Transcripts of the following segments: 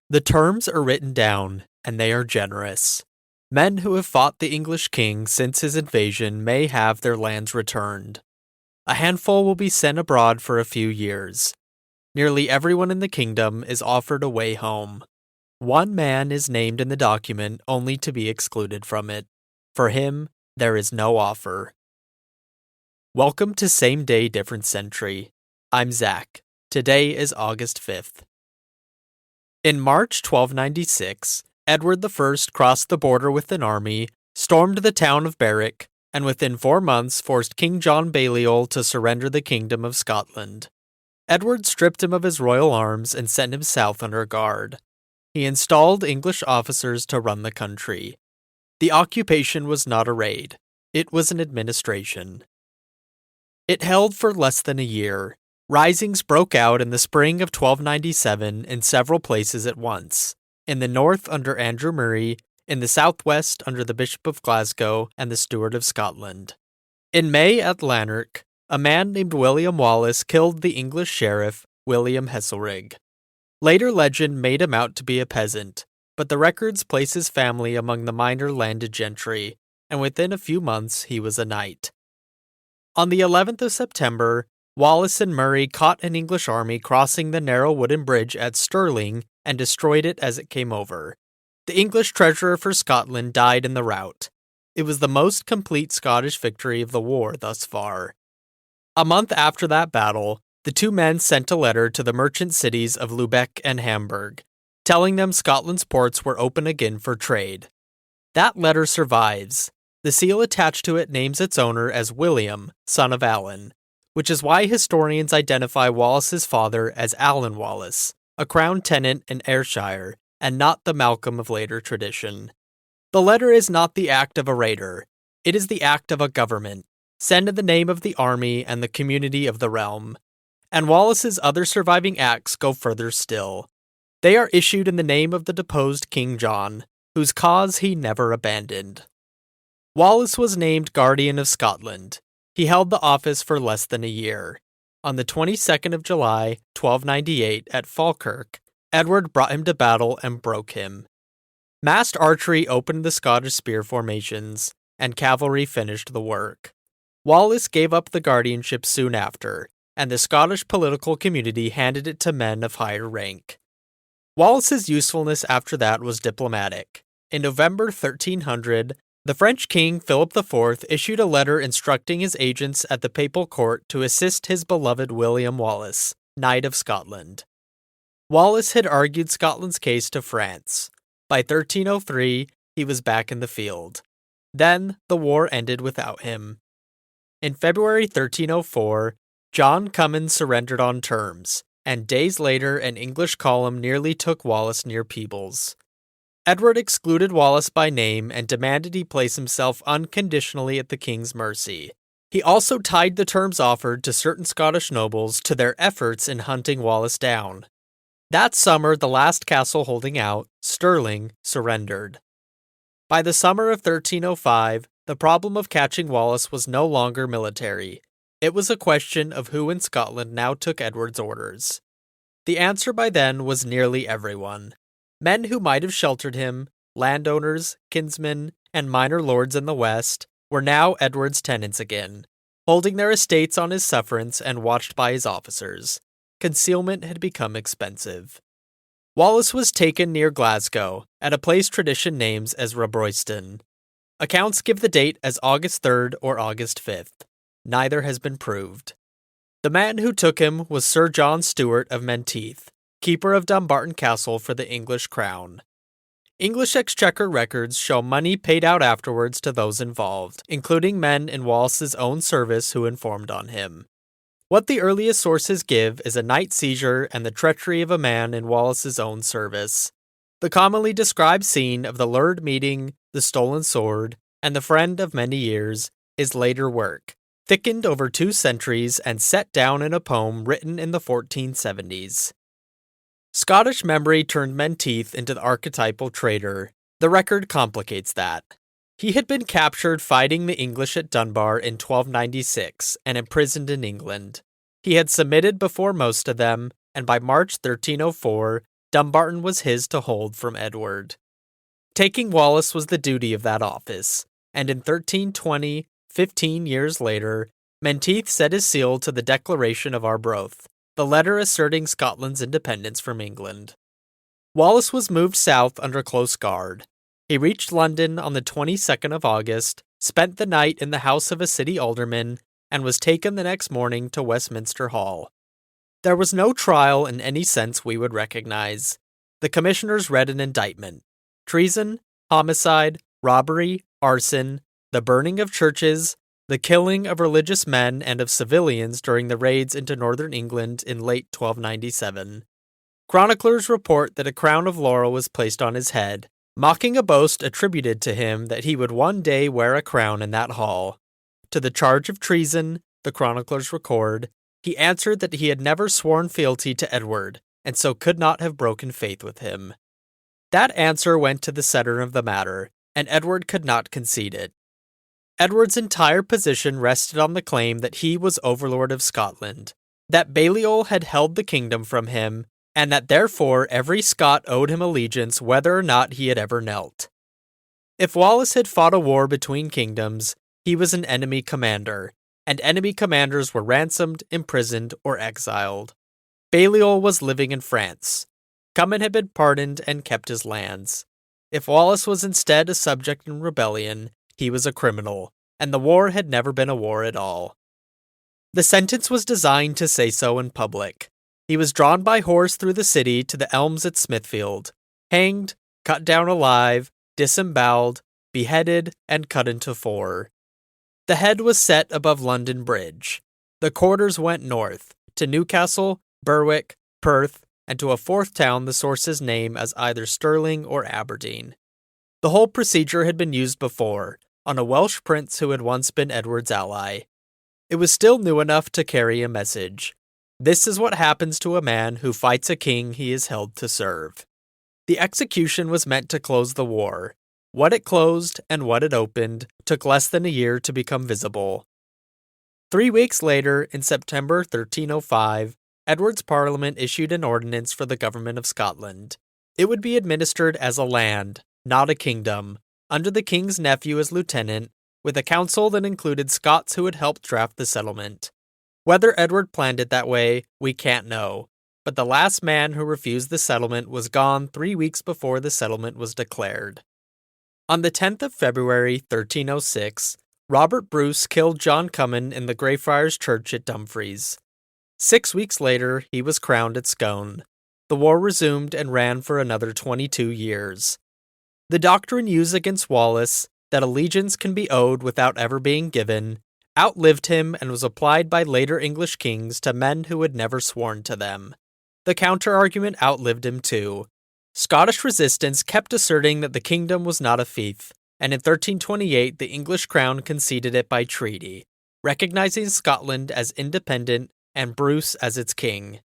The terms are written down, and they are generous. Men who have fought the English king since his invasion may have their lands returned. A handful will be sent abroad for a few years. Nearly everyone in the kingdom is offered a way home. One man is named in the document only to be excluded from it. For him, there is no offer. Welcome to Same Day, Different Century. I'm Zach. Today is August 5th. In March 1296, Edward I crossed the border with an army, stormed the town of Berwick, and within 4 months forced King John Balliol to surrender the Kingdom of Scotland. Edward stripped him of his royal arms and sent him south under guard. He installed English officers to run the country. The occupation was not a raid. It was an administration. It held for less than a year. Risings broke out in the spring of 1297 in several places at once. In the north under Andrew Murray, in the southwest under the Bishop of Glasgow and the Steward of Scotland. In May at Lanark, a man named William Wallace killed the English sheriff, William Heselrigg. Later legend made him out to be a peasant, but the records place his family among the minor landed gentry, and within a few months he was a knight. On the 11th of September, Wallace and Murray caught an English army crossing the narrow wooden bridge at Stirling and destroyed it as it came over. The English treasurer for Scotland died in the rout. It was the most complete Scottish victory of the war thus far. A month after that battle, the two men sent a letter to the merchant cities of Lubeck and Hamburg, telling them Scotland's ports were open again for trade. That letter survives. The seal attached to it names its owner as William, son of Alan, which is why historians identify Wallace's father as Alan Wallace, a crown tenant in Ayrshire, and not the Malcolm of later tradition. The letter is not the act of a raider. It is the act of a government, sent in the name of the army and the community of the realm. And Wallace's other surviving acts go further still. They are issued in the name of the deposed King John, whose cause he never abandoned. Wallace was named Guardian of Scotland. He held the office for less than a year. On the 22nd of July, 1298, at Falkirk, Edward brought him to battle and broke him. Massed archery opened the Scottish spear formations, and cavalry finished the work. Wallace gave up the guardianship soon after, and the Scottish political community handed it to men of higher rank. Wallace's usefulness after that was diplomatic. In November 1300, the French king Philip IV issued a letter instructing his agents at the papal court to assist his beloved William Wallace, Knight of Scotland. Wallace had argued Scotland's case to France. By 1303, he was back in the field. Then, the war ended without him. In February 1304, John Comyn surrendered on terms, and days later an English column nearly took Wallace near Peebles. Edward excluded Wallace by name and demanded he place himself unconditionally at the king's mercy. He also tied the terms offered to certain Scottish nobles to their efforts in hunting Wallace down. That summer, the last castle holding out, Stirling, surrendered. By the summer of 1305, the problem of catching Wallace was no longer military. It was a question of who in Scotland now took Edward's orders. The answer by then was nearly everyone. Men who might have sheltered him, landowners, kinsmen, and minor lords in the West, were now Edward's tenants again, holding their estates on his sufferance and watched by his officers. Concealment had become expensive. Wallace was taken near Glasgow, at a place tradition names as Robroyston. Accounts give the date as August 3rd or August 5th. Neither has been proved. The man who took him was Sir John Stewart of Menteith, keeper of Dumbarton Castle for the English crown. English Exchequer records show money paid out afterwards to those involved, including men in Wallace's own service who informed on him. What the earliest sources give is a night seizure and the treachery of a man in Wallace's own service. The commonly described scene of the lurid meeting, the stolen sword, and the friend of many years is later work, thickened over 2 centuries and set down in a poem written in the 1470s. Scottish memory turned Menteith into the archetypal traitor. The record complicates that. He had been captured fighting the English at Dunbar in 1296 and imprisoned in England. He had submitted before most of them, and by March 1304, Dumbarton was his to hold from Edward. Taking Wallace was the duty of that office, and in 1320, 15 years later, Menteith set his seal to the Declaration of Arbroath, the letter asserting Scotland's independence from England. Wallace was moved south under close guard. He reached London on the 22nd of August, spent the night in the house of a city alderman, and was taken the next morning to Westminster Hall. There was no trial in any sense we would recognize. The commissioners read an indictment: treason, homicide, robbery, arson, the burning of churches, the killing of religious men and of civilians during the raids into northern England in late 1297. Chroniclers report that a crown of laurel was placed on his head, mocking a boast attributed to him that he would one day wear a crown in that hall. To the charge of treason, the chroniclers record, he answered that he had never sworn fealty to Edward, and so could not have broken faith with him. That answer went to the center of the matter, and Edward could not concede it. Edward's entire position rested on the claim that he was overlord of Scotland, that Balliol had held the kingdom from him, and that therefore every Scot owed him allegiance whether or not he had ever knelt. If Wallace had fought a war between kingdoms, he was an enemy commander, and enemy commanders were ransomed, imprisoned, or exiled. Balliol was living in France. Cummin had been pardoned and kept his lands. If Wallace was instead a subject in rebellion, he was a criminal, and the war had never been a war at all. The sentence was designed to say so in public. He was drawn by horse through the city to the elms at Smithfield, hanged, cut down alive, disemboweled, beheaded, and cut into four. The head was set above London Bridge. The quarters went north, to Newcastle, Berwick, Perth, and to a fourth town the sources name as either Stirling or Aberdeen. The whole procedure had been used before, on a Welsh prince who had once been Edward's ally. It was still new enough to carry a message. This is what happens to a man who fights a king he is held to serve. The execution was meant to close the war. What it closed and what it opened took less than a year to become visible. 3 weeks later, in September 1305, Edward's Parliament issued an ordinance for the government of Scotland. It would be administered as a land, not a kingdom, under the king's nephew as lieutenant, with a council that included Scots who had helped draft the settlement. Whether Edward planned it that way, we can't know, but the last man who refused the settlement was gone 3 weeks before the settlement was declared. On the 10th of February 1306, Robert Bruce killed John Cummin in the Greyfriars Church at Dumfries. 6 weeks later, he was crowned at Scone. The war resumed and ran for another 22 years. The doctrine used against Wallace, that allegiance can be owed without ever being given, outlived him and was applied by later English kings to men who had never sworn to them. The counter-argument outlived him too. Scottish resistance kept asserting that the kingdom was not a fief, and in 1328 the English crown conceded it by treaty, recognizing Scotland as independent and Bruce as its king.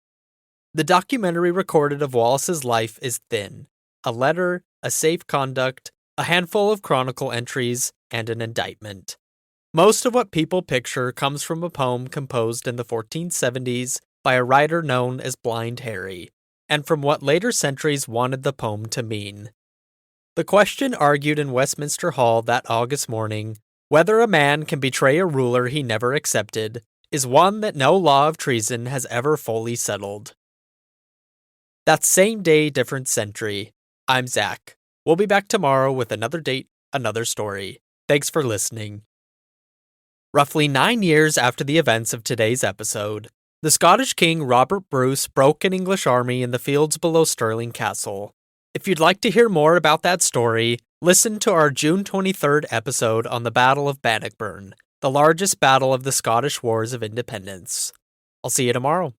The documentary recorded of Wallace's life is thin: a letter, a safe conduct, a handful of chronicle entries, and an indictment. Most of what people picture comes from a poem composed in the 1470s by a writer known as Blind Harry, and from what later centuries wanted the poem to mean. The question argued in Westminster Hall that August morning, whether a man can betray a ruler he never accepted, is one that no law of treason has ever fully settled. That's same day, different century. I'm Zach. We'll be back tomorrow with another date, another story. Thanks for listening. Roughly 9 years after the events of today's episode, the Scottish King Robert Bruce broke an English army in the fields below Stirling Castle. If you'd like to hear more about that story, listen to our June 23rd episode on the Battle of Bannockburn, the largest battle of the Scottish Wars of Independence. I'll see you tomorrow.